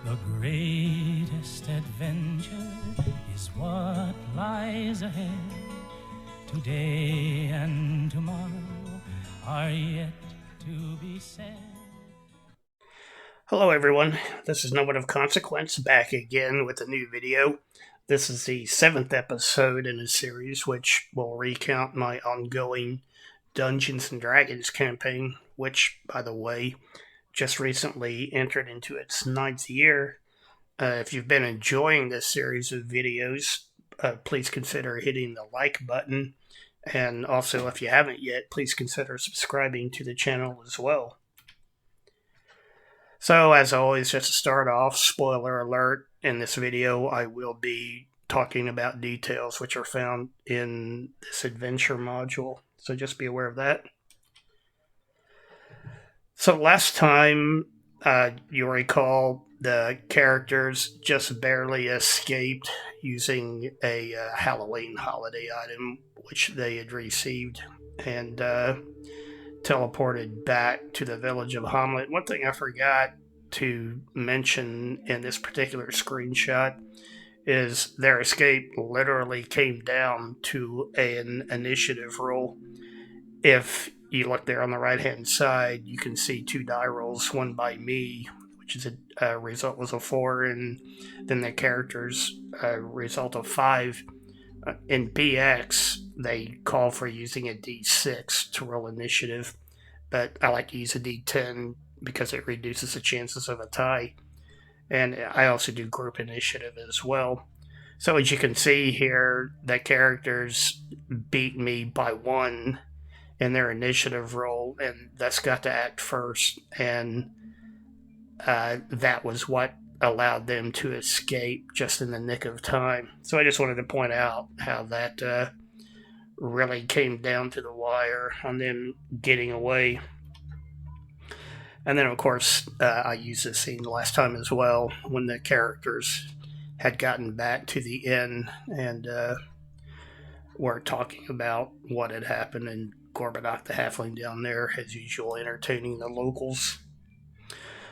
The greatest adventure is what lies ahead. Today and tomorrow are yet to be said. Hello everyone, this is No One of Consequence back again with a new video. This is the 7th episode in a series which will recount my ongoing Dungeons & Dragons campaign, which, by the way, just recently entered into its 9th year. If you've been enjoying this series of videos, please consider hitting the like button, and also if you haven't yet, please consider subscribing to the channel as well. So, as always, just to start off, spoiler alert, in this video I will be talking about details which are found in this adventure module, so just be aware of that. So last time, you recall, the characters just barely escaped using a Halloween holiday item which they had received, and teleported back to the village of Hamlet. One thing I forgot to mention in this particular screenshot is their escape literally came down to an initiative roll. If you look there on the right hand side, you can see 2 die rolls, one by me, which is a result was a 4, and then the character's result of 5. In BX, they call for using a D6 to roll initiative, but I like to use a D10 because it reduces the chances of a tie. And I also do group initiative as well. So as you can see here, the characters beat me by 1 in their initiative roll, and thus got to act first, and that was what allowed them to escape just in the nick of time. So I just wanted to point out how that really came down to the wire on them getting away. And then, of course, I used this scene last time as well, when the characters had gotten back to the inn and were talking about what had happened, and Gorbadoc the Halfling down there, as usual, entertaining the locals.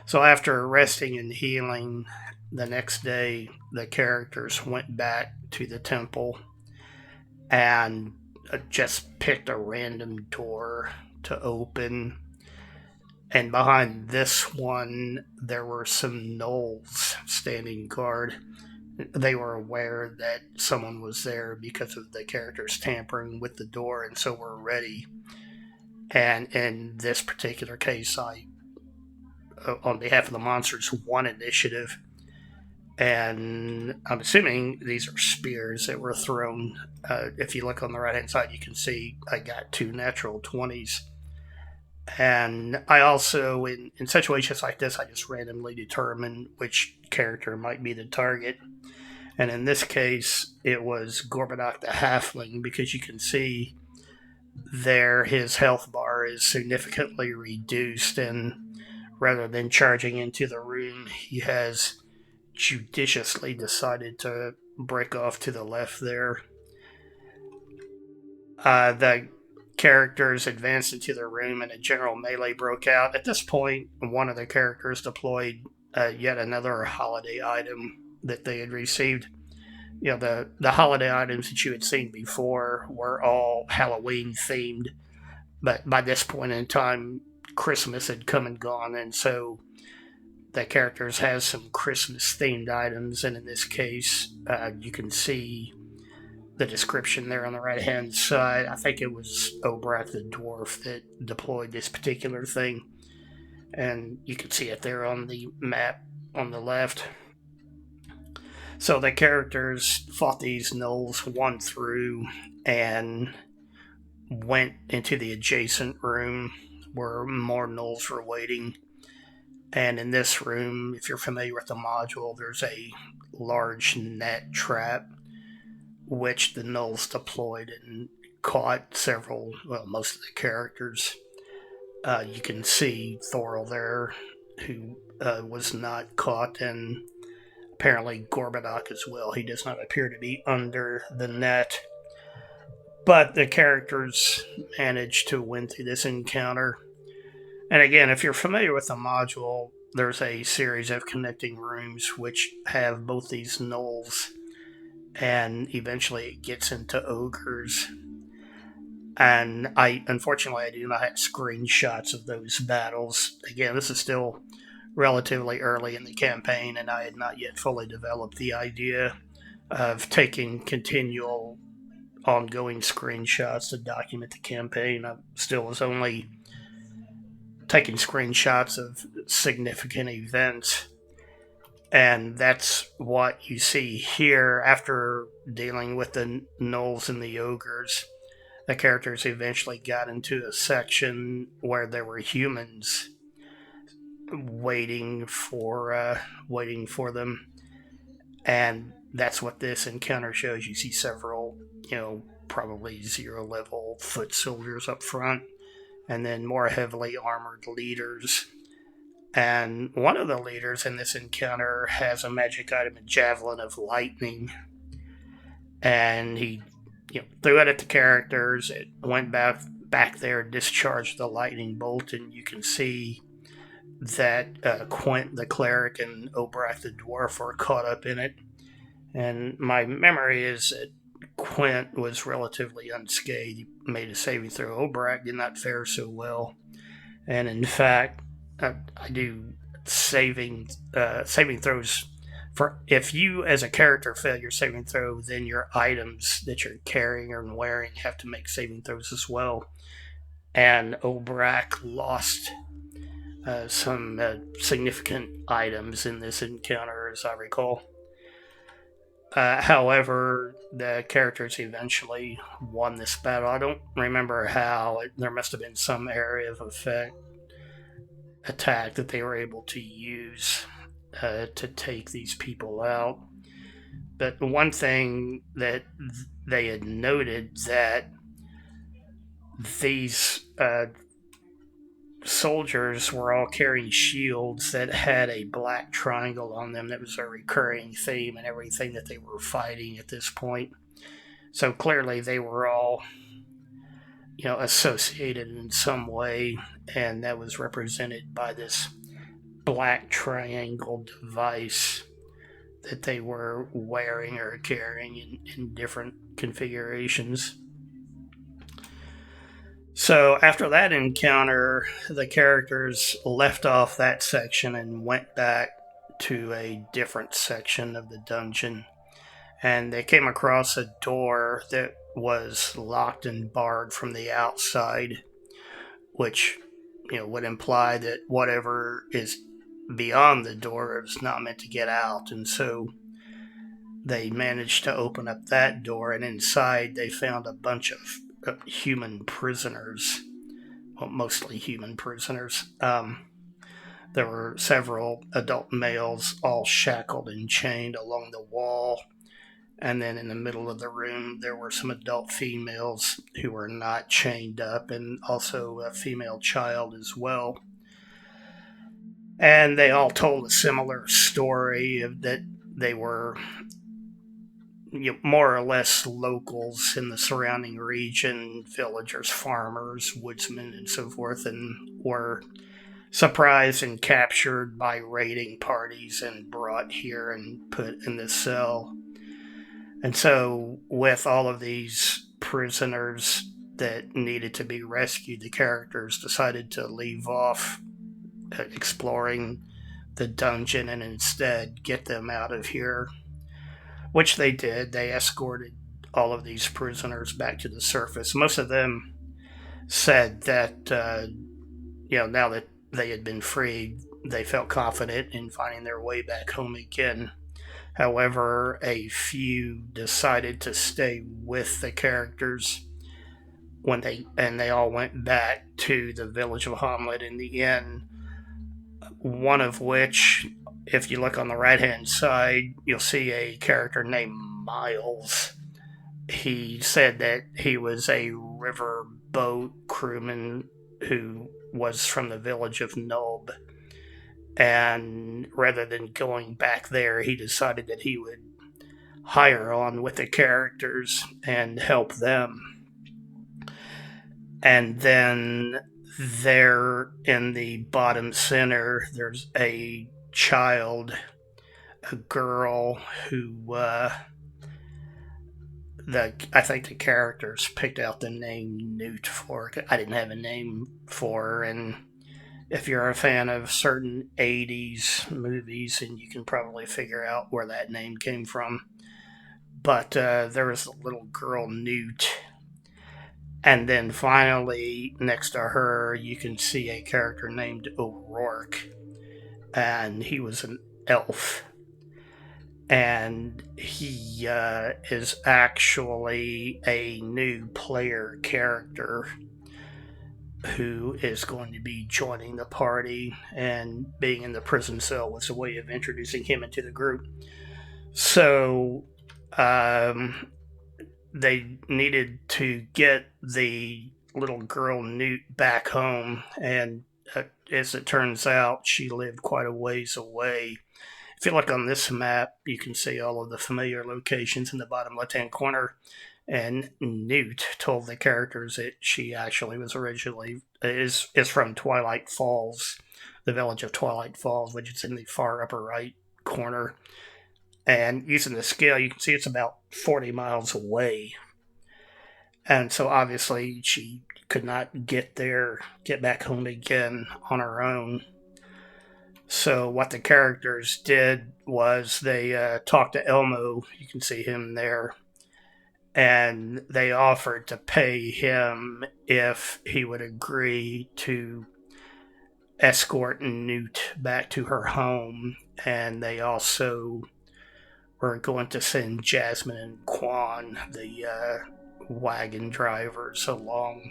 So after resting and healing, the next day, the characters went back to the temple and just picked a random door to open. And behind this one, there were some gnolls standing guard. They were aware that someone was there because of the characters tampering with the door, and so were ready. And in this particular case, I, on behalf of the monsters, won initiative. And I'm assuming these are spears that were thrown. If you look on the right hand side, you can see I got 2 natural 20s. And I also, in situations like this, I just randomly determine which character might be the target. And in this case, it was Gorbadoc the Halfling, because you can see there his health bar is significantly reduced, and rather than charging into the room, he has judiciously decided to break off to the left there. The characters advanced into the room and a general melee broke out. At this point, one of the characters deployed yet another holiday item that they had received. You know, the holiday items that you had seen before were all Halloween themed, but by this point in time, Christmas had come and gone, and so the characters has some Christmas themed items, and in this case, you can see the description there on the right hand side. I think it was Obrak the dwarf that deployed this particular thing, and you can see it there on the map on the left. So the characters fought these gnolls, won through, and went into the adjacent room where more gnolls were waiting. And in this room, if you're familiar with the module, there's a large net trap which the gnolls deployed and caught most of the characters. You can see Thorol there, who was not caught, and apparently Gorbadoc as well. He does not appear to be under the net. But the characters managed to win through this encounter. And again, if you're familiar with the module, there's a series of connecting rooms which have both these gnolls, and eventually it gets into ogres. And unfortunately, I do not have screenshots of those battles. Again, this is still relatively early in the campaign, and I had not yet fully developed the idea of taking continual ongoing screenshots to document the campaign. I still was only taking screenshots of significant events. And that's what you see here after dealing with the gnolls and the ogres. The characters eventually got into a section where there were humans waiting for them, and that's what this encounter shows. You see several, probably 0 level foot soldiers up front, and then more heavily armored leaders. And one of the leaders in this encounter has a magic item, a javelin of lightning, and he threw it at the characters. It went back there, discharged the lightning bolt, and you can see that Quint the cleric and Obrak the dwarf were caught up in it. And my memory is that Quint was relatively unscathed. He made a saving throw. Obrak did not fare so well, and in fact, I do saving throws. For if you as a character fail your saving throw, then your items that you're carrying and wearing have to make saving throws as well. And Obrak lost some significant items in this encounter, as I recall. However, the characters eventually won this battle. I don't remember how. There must have been some area of effect attack that they were able to use to take these people out. But one thing that they had noted that these soldiers were all carrying shields that had a black triangle on them. That was a recurring theme in everything that they were fighting at this point. So clearly they were all, associated in some way, and that was represented by this black triangle device that they were wearing or carrying in different configurations. So after that encounter, the characters left off that section and went back to a different section of the dungeon. And they came across a door that was locked and barred from the outside, which would imply that whatever is beyond the door is not meant to get out. And so they managed to open up that door, and inside they found a bunch of human prisoners, well, mostly human prisoners. There were several adult males all shackled and chained along the wall. And then in the middle of the room, there were some adult females who were not chained up, and also a female child as well. And they all told a similar story of that they were more or less locals in the surrounding region, villagers, farmers, woodsmen, and so forth, and were surprised and captured by raiding parties and brought here and put in this cell. And so, with all of these prisoners that needed to be rescued, the characters decided to leave off exploring the dungeon and instead get them out of here, which they did. They escorted all of these prisoners back to the surface. Most of them said that, now that they had been freed, they felt confident in finding their way back home again. However, a few decided to stay with the characters and they all went back to the village of Hamlet in the inn. One of which, if you look on the right-hand side, you'll see a character named Miles. He said that he was a river boat crewman who was from the village of Nulb. And rather than going back there, he decided that he would hire on with the characters and help them. And then there in the bottom center, there's a child, a girl who I think the characters picked out the name Newt for. I didn't have a name for her, and if you're a fan of certain 80s movies, and you can probably figure out where that name came from. But there was a little girl, Newt. And then finally, next to her, you can see a character named O'Rourke. And he was an elf. And he is actually a new player character who is going to be joining the party, and being in the prison cell was a way of introducing him into the group. So they needed to get the little girl Newt back home, and as it turns out, she lived quite a ways away. If you look on this map, you can see all of the familiar locations in the bottom left-hand corner. And Newt told the characters that she actually was originally is from Twilight Falls, the village of Twilight Falls, which is in the far upper right corner. And using the scale, you can see it's about 40 miles away. And so obviously she could not get back home again on her own. So what the characters did was they talked to Elmo. You can see him there. And they offered to pay him if he would agree to escort Newt back to her home. And they also were going to send Jasmine and Quan, the wagon drivers, along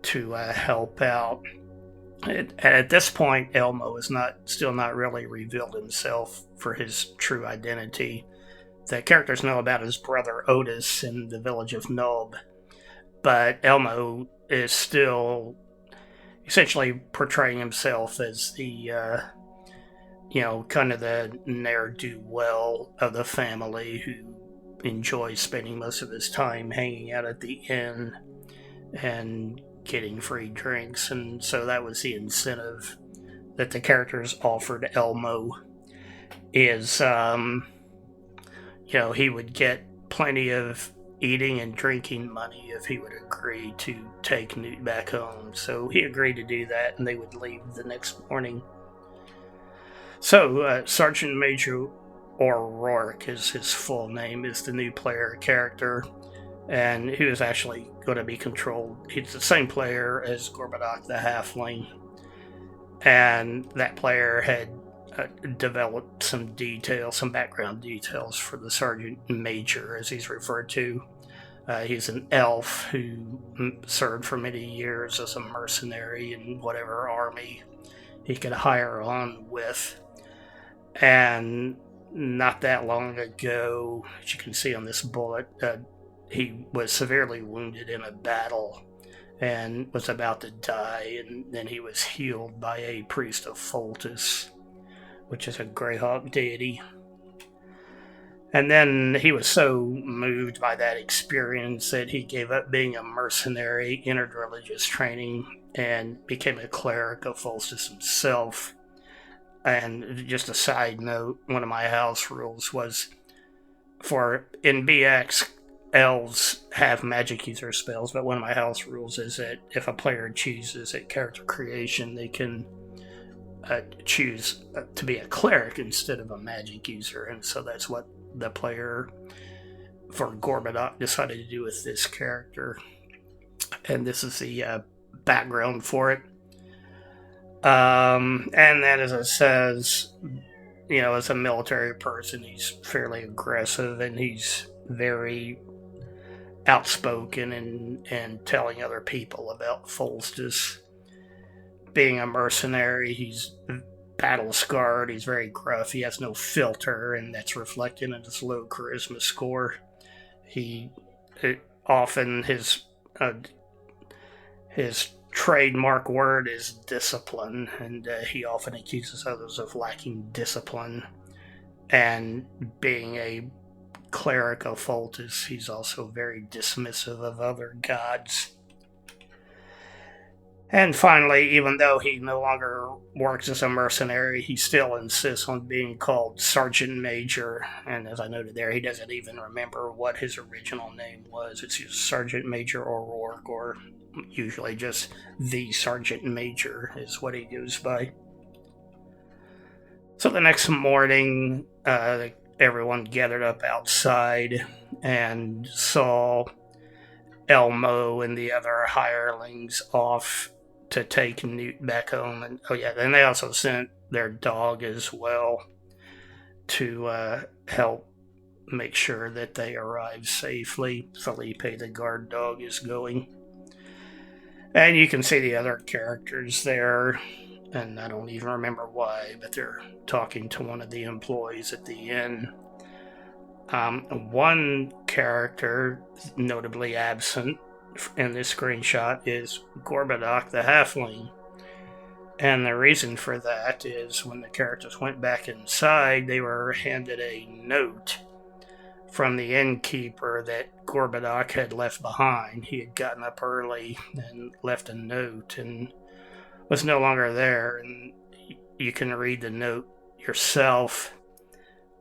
to help out. At this point, Elmo is still not really revealed himself for his true identity. The characters know about his brother Otis in the village of Nulb, but Elmo is still essentially portraying himself as the, kind of the ne'er-do-well of the family who enjoys spending most of his time hanging out at the inn and getting free drinks. And so that was the incentive that the characters offered Elmo, is he would get plenty of eating and drinking money if he would agree to take Newt back home. So he agreed to do that, and they would leave the next morning. So Sergeant Major O'Rourke is his full name, is the new player character, and he was actually going to be controlled. He's the same player as Gorbadoc the Halfling, and that player had developed some background details for the Sergeant Major, as he's referred to. He's an elf who served for many years as a mercenary in whatever army he could hire on with. And not that long ago, as you can see on this bullet, he was severely wounded in a battle and was about to die, and then he was healed by a priest of Foltus, which is a Greyhawk deity. And then he was so moved by that experience that he gave up being a mercenary, entered religious training, and became a cleric of Foltus himself. And just a side note, one of my house rules was, in BX, elves have magic user spells, but one of my house rules is that if a player chooses at character creation, they can choose to be a cleric instead of a magic user. And so that's what the player for Gorbadoc decided to do with this character. And this is the background for it. And then, as it says, as a military person, he's fairly aggressive, and he's very outspoken and telling other people about Folstis. Being a mercenary, he's battle scarred, he's very gruff, he has no filter, and that's reflected in his low charisma score. Often his trademark word is discipline, and he often accuses others of lacking discipline. And being a cleric of Foltus, he's also very dismissive of other gods. And finally, even though he no longer works as a mercenary, he still insists on being called Sergeant Major. And as I noted there, he doesn't even remember what his original name was. It's just Sergeant Major O'Rourke, or usually just the Sergeant Major is what he goes by. So the next morning, everyone gathered up outside and saw Elmo and the other hirelings off to take Newt back home. And and they also sent their dog as well to help make sure that they arrive safely. Felipe, the guard dog, is going. And you can see the other characters there, and I don't even remember why, but they're talking to one of the employees at the inn. One character notably absent in this screenshot is Gorbadoc the Halfling. And the reason for that is when the characters went back inside, they were handed a note from the innkeeper that Gorbadoc had left behind. He had gotten up early and left a note and was no longer there. And you can read the note yourself.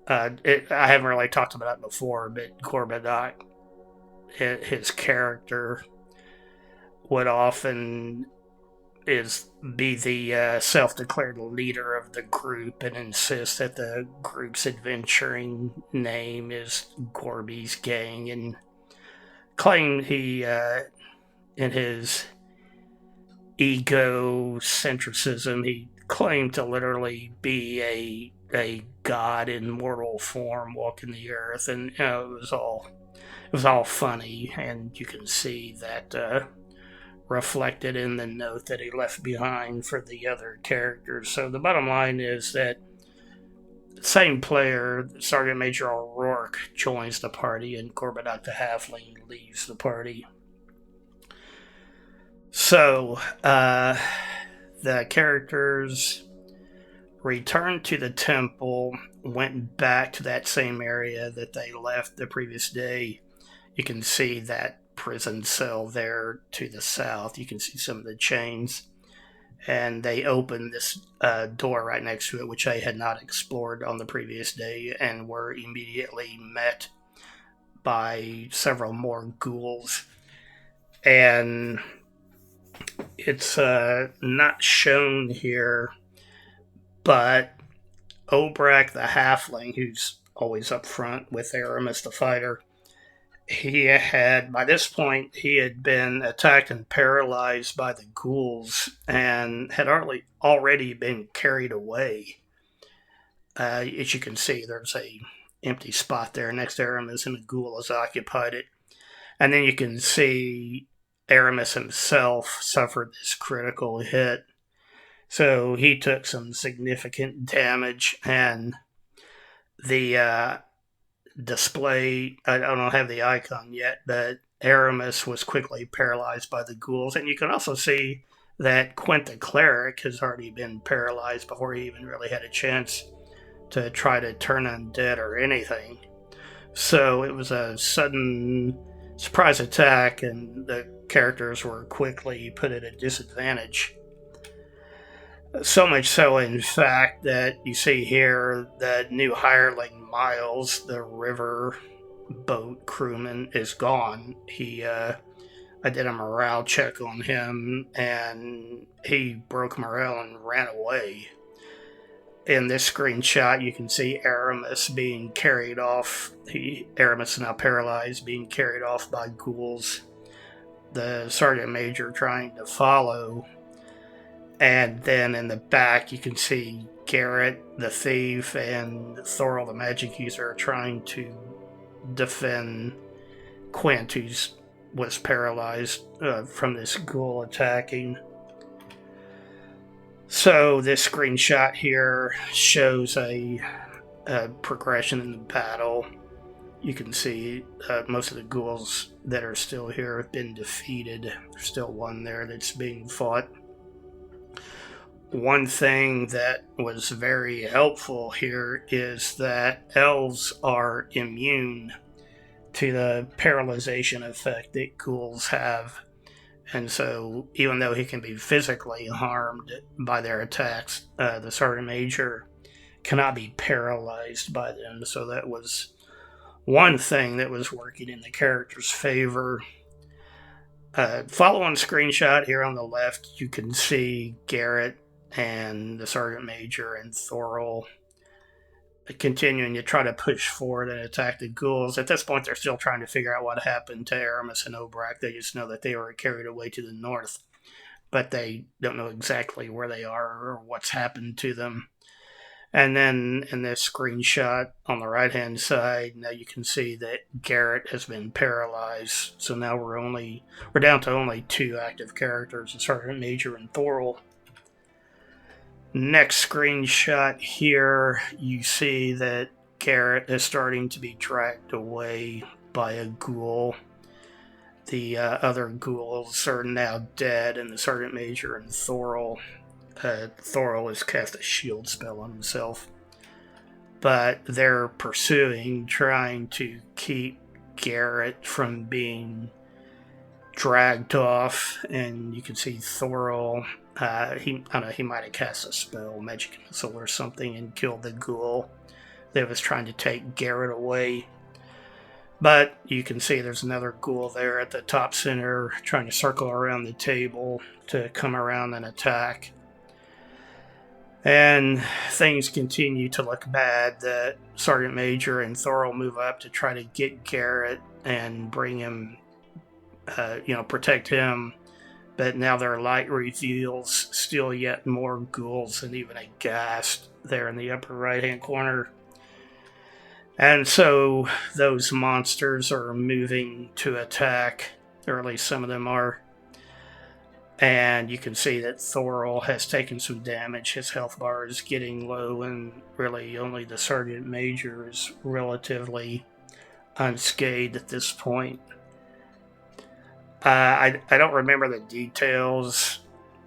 I haven't really talked about it before, but Gorbadoc, his character, would often be the self-declared leader of the group and insist that the group's adventuring name is Gorby's Gang, and claim he, in his egocentrism, he claimed to literally be a god in mortal form walking the earth, and it was all funny, and you can see that reflected in the note that he left behind for the other characters. So the bottom line is that the same player, Sergeant Major O'Rourke, joins the party, and Gorbadoc the Halfling leaves the party. So the characters returned to the temple, went back to that same area that they left the previous day. You can see that prison cell there to the south. You can see some of the chains. And they opened this door right next to it, which they had not explored on the previous day, and were immediately met by several more ghouls. And it's not shown here, but Obrak the Halfling, who's always up front with Aramis the Fighter, by this point, he had been attacked and paralyzed by the ghouls and had already been carried away. As you can see, there's a empty spot there next to Aramis, and the ghoul has occupied it. And then you can see Aramis himself suffered this critical hit. So he took some significant damage, and the display, I don't have the icon yet, but Aramis was quickly paralyzed by the ghouls. And you can also see that Quint the Cleric has already been paralyzed before he even really had a chance to try to turn undead or anything. So it was a sudden surprise attack, and the characters were quickly put at a disadvantage. So much so, in fact, that you see here that new hireling Miles, the river boat crewman, is gone. I did a morale check on him, and he broke morale and ran away. In this screenshot, you can see Aramis being carried off. Aramis is now paralyzed, being carried off by ghouls. The sergeant major trying to follow. And then in the back, you can see Garrett, the thief, and Thorol, the magic user, are trying to defend Quint, who was paralyzed from this ghoul attacking. So this screenshot here shows a progression in the battle. You can see most of the ghouls that are still here have been defeated. There's still one there that's being fought. One thing that was very helpful here is that elves are immune to the paralyzation effect that ghouls have. And so, even though he can be physically harmed by their attacks, the Sergeant Major cannot be paralyzed by them. So, that was one thing that was working in the character's favor. Following screenshot here on the left, you can see Garrett and the Sergeant Major and Thorol continuing to try to push forward and attack the ghouls. At this point, they're still trying to figure out what happened to Aramis and Obrak. They just know that they were carried away to the north, but they don't know exactly where they are or what's happened to them. And then in this screenshot on the right-hand side, now you can see that Garrett has been paralyzed. So now we're down to only 2 active characters, the Sergeant Major and Thorol. Next screenshot here, you see that Garrett is starting to be dragged away by a ghoul. The other ghouls are now dead, and the Sergeant Major and Thorol has cast a shield spell on himself. But they're pursuing, trying to keep Garrett from being dragged off, and you can see Thorol. He might have cast a spell, magic missile or something, and killed the ghoul that was trying to take Garrett away. But you can see there's another ghoul there at the top center trying to circle around the table to come around and attack. And things continue to look bad. The Sergeant Major and Thorol move up to try to get Garrett and bring him, protect him. But now their light reveals still yet more ghouls and even a ghast there in the upper right-hand corner. And so those monsters are moving to attack, or at least some of them are. And you can see that Thorol has taken some damage. His health bar is getting low, and really only the Sergeant Major is relatively unscathed at this point. I don't remember the details.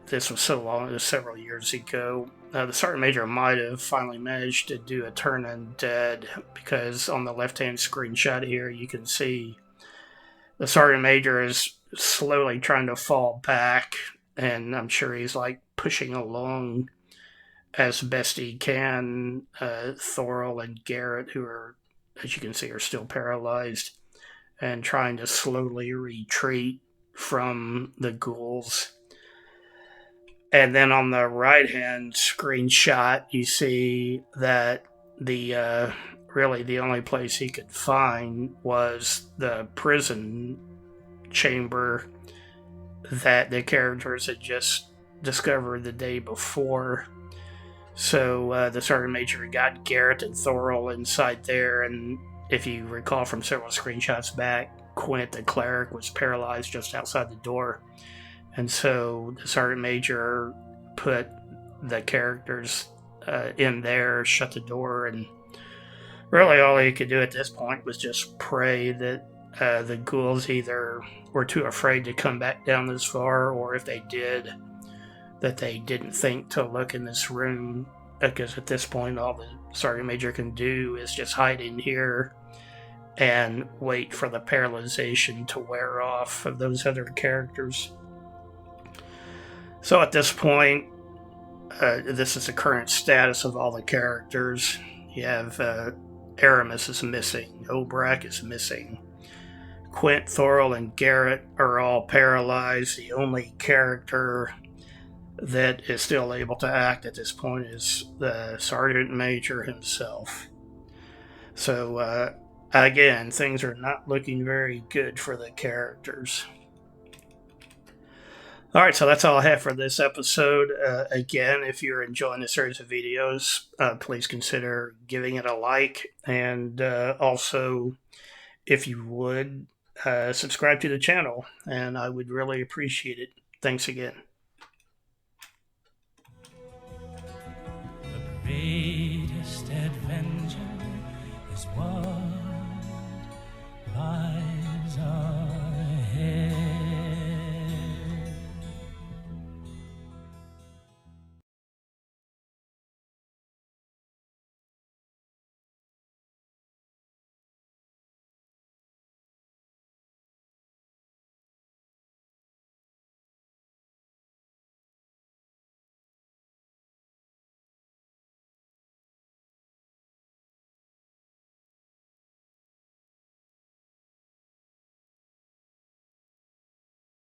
This was so long, it was several years ago. The Sergeant Major might have finally managed to do a turn undead, because on the left-hand screenshot here, you can see the Sergeant Major is slowly trying to fall back, and I'm sure he's pushing along as best he can. Thorol and Garrett, who are, as you can see, are still paralyzed, and trying to slowly retreat from the ghouls. And then on the right-hand screenshot, you see that the only place he could find was the prison chamber that the characters had just discovered the day before. So the Sergeant Major got Garrett and Thorol inside there, and if you recall from several screenshots back, Quint, the cleric, was paralyzed just outside the door. And so the Sergeant Major put the characters in there, shut the door, and really all he could do at this point was just pray that the ghouls either were too afraid to come back down this far, or if they did, that they didn't think to look in this room, because at this point all the Sergeant Major can do is just hide in here and wait for the paralyzation to wear off of those other characters. So at this point, this is the current status of all the characters. You have Aramis is missing, Obrak is missing, Quint, Thorol, and Garrett are all paralyzed. The only character that is still able to act at this point is the Sergeant Major himself. So again, things are not looking very good for the characters. Alright, so that's all I have for this episode. Again, if you're enjoying this series of videos, please consider giving it a like, and also, if you would, subscribe to the channel, and I would really appreciate it. Thanks again.